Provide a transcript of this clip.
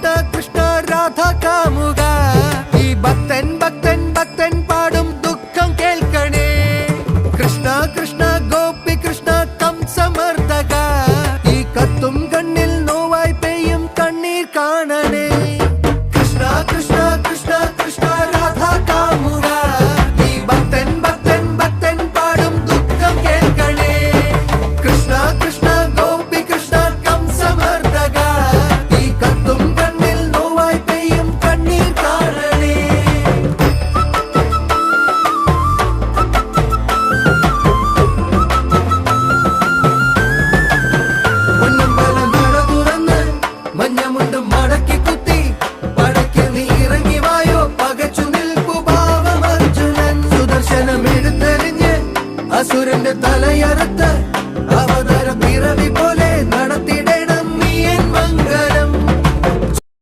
കൃഷ്ണ കൃഷ്ണ രാധ കാമുക ഈ ഭക്തൻ ഭക്തൻ ഭക്തൻ പാടും ദുഃഖം കേൾക്കണേ കൃഷ്ണ കൃഷ്ണ ഗോപി കൃഷ്ണ കംസമർദ്ദക ഈ കത്തും കണ്ണിൽ നോവായി പെയ്യും കണ്ണീർ കാണണേ